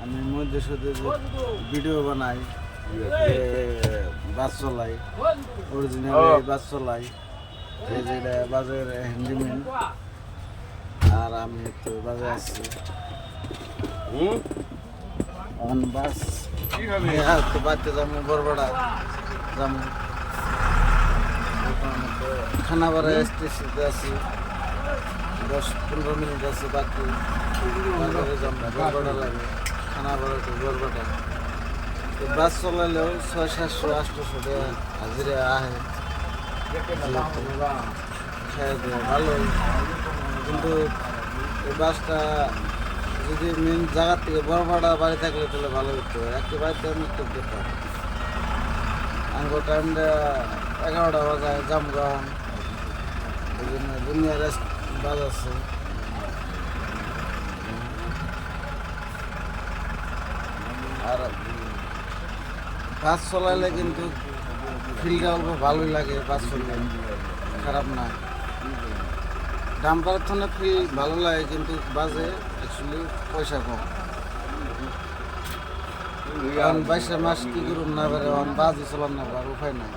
আমি মধ্যে সাথে ভিডিও বানাই, বাস চলাই, অরিজিনাল বাস চলাই, এই যেটা বাজার হ্যান্ডিম্যান। আর আমি তো বাজে আসছি অন বাস তো বাড়তে যাবো বরবাড়া যাবো, খানাপাড়া স্টেশনে আছি, 10-15 মিনিট আছে বাকি বাজারে যাবো বরবাড়া লাগে, খানাপাড়া তো বরবাড়া। তো বাস চলালেও 600-700-800 টাকা হাজিরা আহে, খেয়ে দেয় ভালোই। কিন্তু এই বাসটা যদি মেন জায়গার থেকে বরবাড়া বাড়ি থাকলে তাহলে ভালো হতো, একটি বাড়িতে আমি একটু যেতাম। আমার টাইমটা 11টা বাজায় জামগান, ওই জন্য দুনিয়া রেস্ট বাজাচ্ছে। আর বাস চলাইলে কিন্তু ফিলটা অল্প ভালোই লাগে, বাস চললে খারাপ না। ডাম্পারের থনে ফিল ভালো লাগে কিন্তু বাসে অ্যাকচুয়ালি পয়সা কম। কারণ 22 মাস কী করুন না পারে, বাসই চলান না পারে, উপায় নাই।